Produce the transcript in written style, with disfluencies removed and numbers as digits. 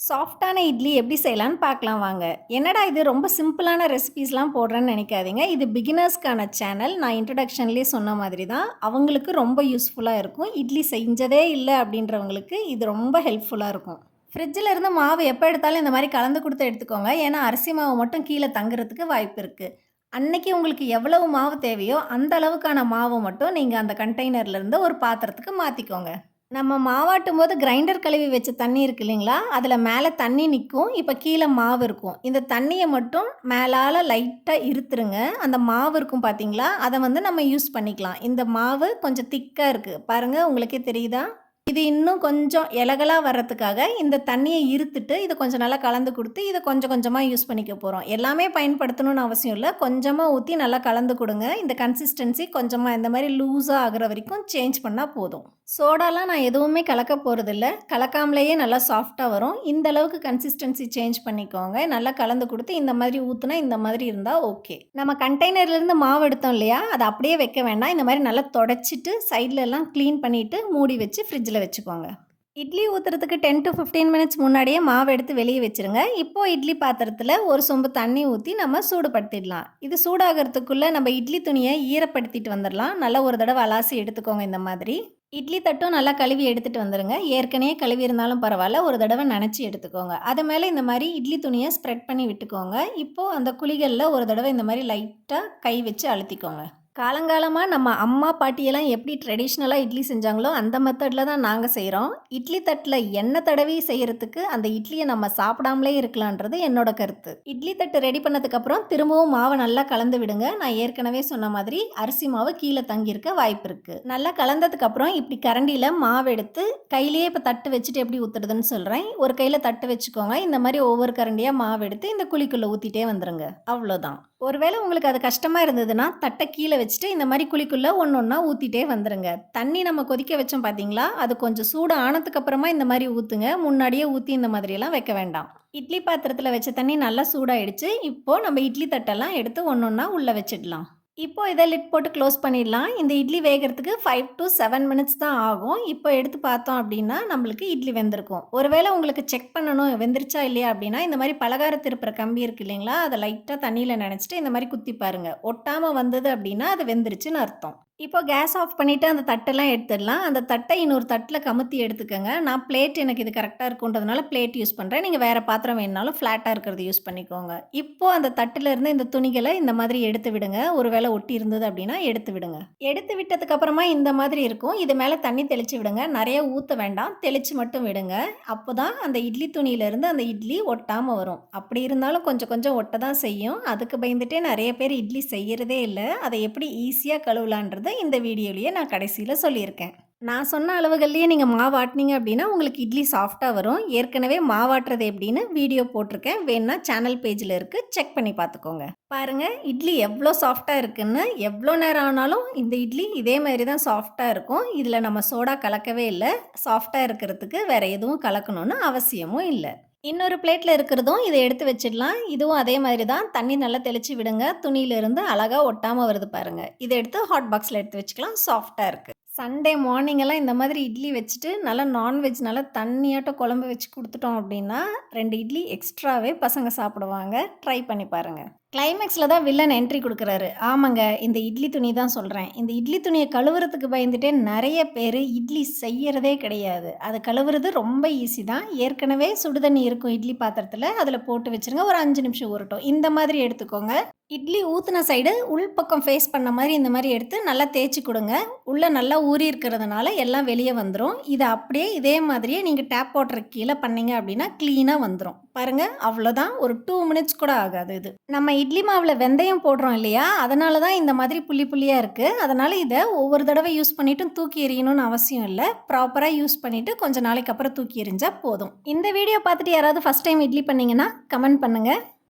சாஃப்ட்டான இட்லி எப்படி செய்யலான்னு பார்க்கலாம் வாங்க. என்னடா இது ரொம்ப சிம்பிளான ரெசிபீஸ்லாம் போடுறேன்னு நினைக்காதீங்க. இது பிகினர்ஸ்க்கான சேனல். நான் இன்ட்ரோடக்ஷன்லேயே சொன்ன மாதிரி தான். அவங்களுக்கு ரொம்ப யூஸ்ஃபுல்லா இருக்கும். இட்லி செஞ்சதே இல்ல அப்படின்றவங்களுக்கு இது ரொம்ப ஹெல்ப்ஃபுல்லா இருக்கும். ஃப்ரிட்ஜில இருந்து மாவு எப்போ எடுத்தாலும் இந்த மாதிரி கலந்து கொடுத்து எடுத்துக்கோங்க. ஏன்னா அரிசி மாவு மட்டும் கீழே தங்குறதுக்கு வாய்ப்பு இருக்கு. அன்னைக்கு உங்களுக்கு எவ்வளவு மாவு தேவையோ அந்த அளவுக்கான மாவு மட்டும் நீங்க அந்த கண்டெய்னர்ல இருந்து ஒரு பாத்திரத்துக்கு மாத்திக்கோங்க. நம்ம மாவாட்டும்போது கிரைண்டர் கழுவி வச்ச தண்ணி இருக்கு இல்லைங்களா? அதில மேல தண்ணி நிக்கும். இப்ப கீழ மாவு இருக்கும். இந்த தண்ணிய மட்டும் மேலால லைட்டா இருத்துருங்க. அந்த மாவு இருக்கும் பார்த்தீங்களா? அத வந்து நம்ம யூஸ் பண்ணிக்கலாம். இந்த மாவு கொஞ்சம் திக்கா இருக்கு. பாருங்க உங்களுக்கே தெரியுதா? இது இன்னும் கொஞ்சம் எலகலா வர்றதுக்காக இந்த தண்ணிய இருத்துட்டு, இத கொஞ்சம் நல்லா கலந்து குடுத்து, இத கொஞ்சம் கொஞ்சமா யூஸ் பண்ணிக்க போறோம். எல்லாமே பயன்படுத்தணும்னு அவசியம் இல்ல. கொஞ்சமா ஊத்தி நல்லா கலந்து குடுங்க. இந்த கன்சிஸ்டன்சி கொஞ்சமா இந்த மாரி லூஸா ஆகுற வரைக்கும் சேஞ்ச் பண்ணா போதும். சோடாலாம் நான் எதுவுமே கலக்க போறதில்ல. கலக்காமலேயே நல்லா சாஃப்ட்டா வரும். இந்த அளவுக்கு கன்சிஸ்டன்சி சேஞ்ச் பண்ணிக்கோங்க. நல்லா கலந்து குடுத்து இந்த மாதிரி ஊத்துனா, இந்த மாதிரி இருந்தா ஓகே. நம்ம கண்டெய்னர்லேருந்து மாவு எடுத்தோம் இல்லையா? அத அப்படியே வைக்க வேண்டாம். இந்த மாரி நல்லா தொடச்சிட்டு, சைட்லலாம் கிளீன் பண்ணிட்டு, மூடி வச்சு ஃப்ரிட்ஜில வச்சுக்கோங்க. இட்லி ஊத்துறதுக்கு 10 to 15 மினிட்ஸ் முன்னாடியே மாவு எடுத்து வெளிய வச்சுருங்க. இப்போ இட்லி பாத்திரத்தில ஒரு சொம்பு தண்ணி ஊத்தி நம்ம சூடுபடுத்திடலாம். இது சூடாகறதுக்குள்ள நம்ம இட்லி துணிய ஈரப்படுத்திட்டு வந்துரலாம். நல்லா ஒரு தடவ அலாசி எடுத்துக்கோங்க இந்த மாதிரி. இட்லி தட்டும் நல்லா கழுவி எடுத்துட்டு வந்துருங்க. ஏற்கனவே கழுவி இருந்தாலும் பரவால்ல. ஒரு தடவ நனச்சு எடுத்துக்கோங்க. அது மேல இந்த மாரி இட்லி துணிய ஸ்ப்ரெட் பண்ணி விட்டுக்கோங்க. இப்போ அந்த குழிகள்ல ஒரு தடவ இந்த மாரி லைட்டா கை வச்சு அழுத்திக்கோங்க. காலங்காலமா நம்ம அம்மா, பாட்டியெல்லாம் எப்படி ட்ரெடிஷ்னலா இட்லி செஞ்சாங்களோ, அந்த மெத்தட்ல தான் நாங்க செய்றோம். இட்லி தட்டுல எண்ணெய் தடவி செய்யறதுக்கு, அந்த இட்லிய நம்ம சாப்பிடாமலே இருக்கலான்றது என்னோட கருத்து. இட்லி தட்டு ரெடி பண்ணதுக்கப்புறம் திரும்பவும் மாவ நல்லா கலந்து விடுங்க. நான் ஏற்கனவே சொன்ன மாதிரி அரிசி மாவு கீழ தங்கியிருக்க வாய்ப்பு இருக்கு. நல்லா கலந்ததுக்கப்புறம் இப்படி கரண்டியில மாவு எடுத்து, கையிலேயே இப்ப தட்டு வச்சுட்டு எப்படி ஊத்துறதுன்னு சொல்றேன். ஒரு கையில தட்டு வச்சுக்கோங்க. இந்த மாரி ஒவ்வொரு கரண்டியா மாவு எடுத்து இந்த குழிக்குள்ள ஊத்திட்டே வந்துருங்க. அவ்வளோதான். ஒருவேளை உங்களுக்கு அது கஷ்டமா இருந்ததுன்னா, தட்ட கீழ வச்சுட்டு இந்த மாரி குழிக்குள்ள ஒண்ணொண்ணா ஊத்திட்டே வந்துருங்க. தண்ணி நம்ம கொதிக்க வச்சோம் பார்த்தீங்களா? அது கொஞ்சம் சூடு ஆனதுக்கு அப்புறமா இந்த மாரி ஊத்துங்க. முன்னாடியே ஊத்தி இந்த மாதிரியெல்லாம் வைக்க வேண்டாம். இட்லி பாத்திரத்தில வச்ச தண்ணி நல்லா சூடாயிடுச்சு. இப்போ நம்ம இட்லி தட்டெல்லாம் எடுத்து ஒண்ணொண்ணா உள்ள வச்சிடலாம். இப்போ இத லிட் போட்டு க்ளோஸ் பண்ணிடலாம். இந்த இட்லி வேகறதுக்கு 5 to 7 மினிட்ஸ் தான் ஆகும். இப்போ எடுத்து பார்த்தோம் அப்படின்னா, நம்மளுக்கு இட்லி வெந்திருக்கும். ஒருவேளை உங்களுக்கு செக் பண்ணணும் வெந்துருச்சா இல்லையா அப்படின்னா, இந்த மாரி பலகார திருப்புற கம்பி இருக்கு இல்லைங்களா? அத லைட்டா தண்ணீல நனைச்சுட்டு இந்த மாரி குத்தி பாருங்க. ஒட்டாம வந்தது அப்படின்னா, அது வெந்துருச்சுன்னு அர்த்தம். இப்போ கேஸ் ஆஃப் பண்ணிட்டு அந்த தட்டெல்லாம் எடுத்துடலாம். அந்த தட்ட இன்னொரு தட்டுல கமுத்தி எடுத்துக்கங்க. நான் பிளேட் எனக்கு இது கரெக்ட்டா இருக்குன்றதுனால பிளேட் யூஸ் பண்றேன். நீங்க வேற பாத்திரம் வேணுனாலும் ஃப்ளாட்டா இருக்கிறது யூஸ் பண்ணிக்கோங்க. இப்போ அந்த தட்டுல இருந்து இந்த துணிகள இந்த மாதிரி எடுத்து விடுங்க. ஒருவேளை ஒட்டி இருந்தது அப்படின்னா எடுத்து விடுங்க. எடுத்து விட்டதுக்கு அப்புறமா இந்த மாதிரி இருக்கும். இது மேல தண்ணி தெளிச்சு விடுங்க. நெறைய ஊத்த வேண்டாம். தெளிச்சு மட்டும் விடுங்க. அப்பதான் அந்த இட்லி துணியில இருந்து அந்த இட்லி ஒட்டாம வரும். அப்படி இருந்தாலும் கொஞ்சம் கொஞ்சம் ஒட்ட தான் செய்யும். அதுக்கு பயந்துட்டே நெறைய பேர் இட்லி செய்யறதே இல்ல. அத எப்படி ஈஸியா கழுவலான்றத இந்த வீடியோலயே நான் கடைசியில சொல்லியிருக்கேன். நான் சொன்ன அளவுகள்லயே நீங்க மாவாட்டுனீங்க அப்படின்னா, உங்களுக்கு இட்லி சாஃப்ட்டா வரும். ஏற்கனவே மாவாட்டுறது எப்படின்னு வீடியோ போட்டிருக்கேன். வேணுனா சேனல் பேஜ்ல இருக்கு. செக் பண்ணி பார்த்துக்கோங்க. பாருங்க இட்லி எவ்ளோ சாஃப்ட்டா இருக்குன்னு. எவ்ளோ நேரம் ஆனாலும் இந்த இட்லி இதே மாரி தான் சாஃப்ட்டா இருக்கும். இதுல நம்ம சோடா கலக்கவே இல்ல. சாஃப்ட்டா இருக்கிறதுக்கு வேற எதுவும் கலக்கணும்னு அவசியமும் இல்ல. இன்னொரு பிளேட்ல இருக்கிறதும் இத எடுத்து வச்சிடலாம். இதுவும் அதே மாதிரி தான். தண்ணி நல்லா தெளிச்சு விடுங்க. துணியிலிருந்து அழகா ஒட்டாம வருது பாருங்க. இத எடுத்து ஹாட் பாக்ஸ்ல எடுத்து வச்சுக்கலாம். சாஃப்ட்டா இருக்கு. சண்டே மார்னிங் எல்லாம் இந்த மாதிரி இட்லி வச்சுட்டு, நல்லா நான்வெஜ் நல்லா தண்ணியாட்டம் குழம்பு வச்சு குடுத்துட்டோம் அப்படின்னா, 2 இட்லி எக்ஸ்ட்ராவே பசங்க சாப்பிடுவாங்க. ட்ரை பண்ணி பாருங்க. கிளைமேக்ஸ்ல தான் வில்லன் என்ட்ரி குடுக்குறாரு. ஆமாங்க. இந்த இட்லி துணி தான் சொல்றேன். இந்த இட்லி துணிய கழுவுறதுக்கு பயந்துட்டே நெறைய பேரு இட்லி செய்யறதே கிடையாது. அது கழுவுறது ரொம்ப ஈஸி தான். ஏற்கனவே சுடு தண்ணி இருக்கும் இட்லி பாத்திரத்தில. அதில போட்டு வச்சுருங்க. ஒரு 5 நிமிஷம் ஊறட்டும். இந்த மாதிரி எடுத்துக்கோங்க. இட்லி ஊத்துன சைடு உள்பக்கம் ஃபேஸ் பண்ண மாரி இந்த மாரி எடுத்து நல்லா தேய்ச்சு குடுங்க. உள்ள நல்லா ஊறி இருக்கிறதுனால எல்லாம் வெளிய வந்துரும். இத அப்படியே இதே மாதிரியே நீங்க டேப் வாட்டருக்கு கீழ பண்ணீங்க அப்படின்னா, கிளீனா வந்துரும். பாருங்க அவ்வளோதான். ஒரு 2 மினிட்ஸ் கூட ஆகாது இது. நம்ம இட்லி மாவுல வெந்தயம் போடுறோம் இல்லையா? அதனால தான் இந்த மாதிரி புள்ளி புள்ளியா இருக்கு. அதனால இத ஒவ்வொரு தடவ யூஸ் பண்ணிட்டும் தூக்கி எறியணும்னு அவசியம் இல்ல. ப்ராப்பரா யூஸ் பண்ணிட்டு கொஞ்ச நாளைக்கு அப்புறம் தூக்கி எறிஞ்சா போதும். இந்த வீடியோ பார்த்துட்டு யாராவது ஃபர்ஸ்ட் டைம் இட்லி பண்ணீங்கன்னா, கமெண்ட் பண்ணுங்க.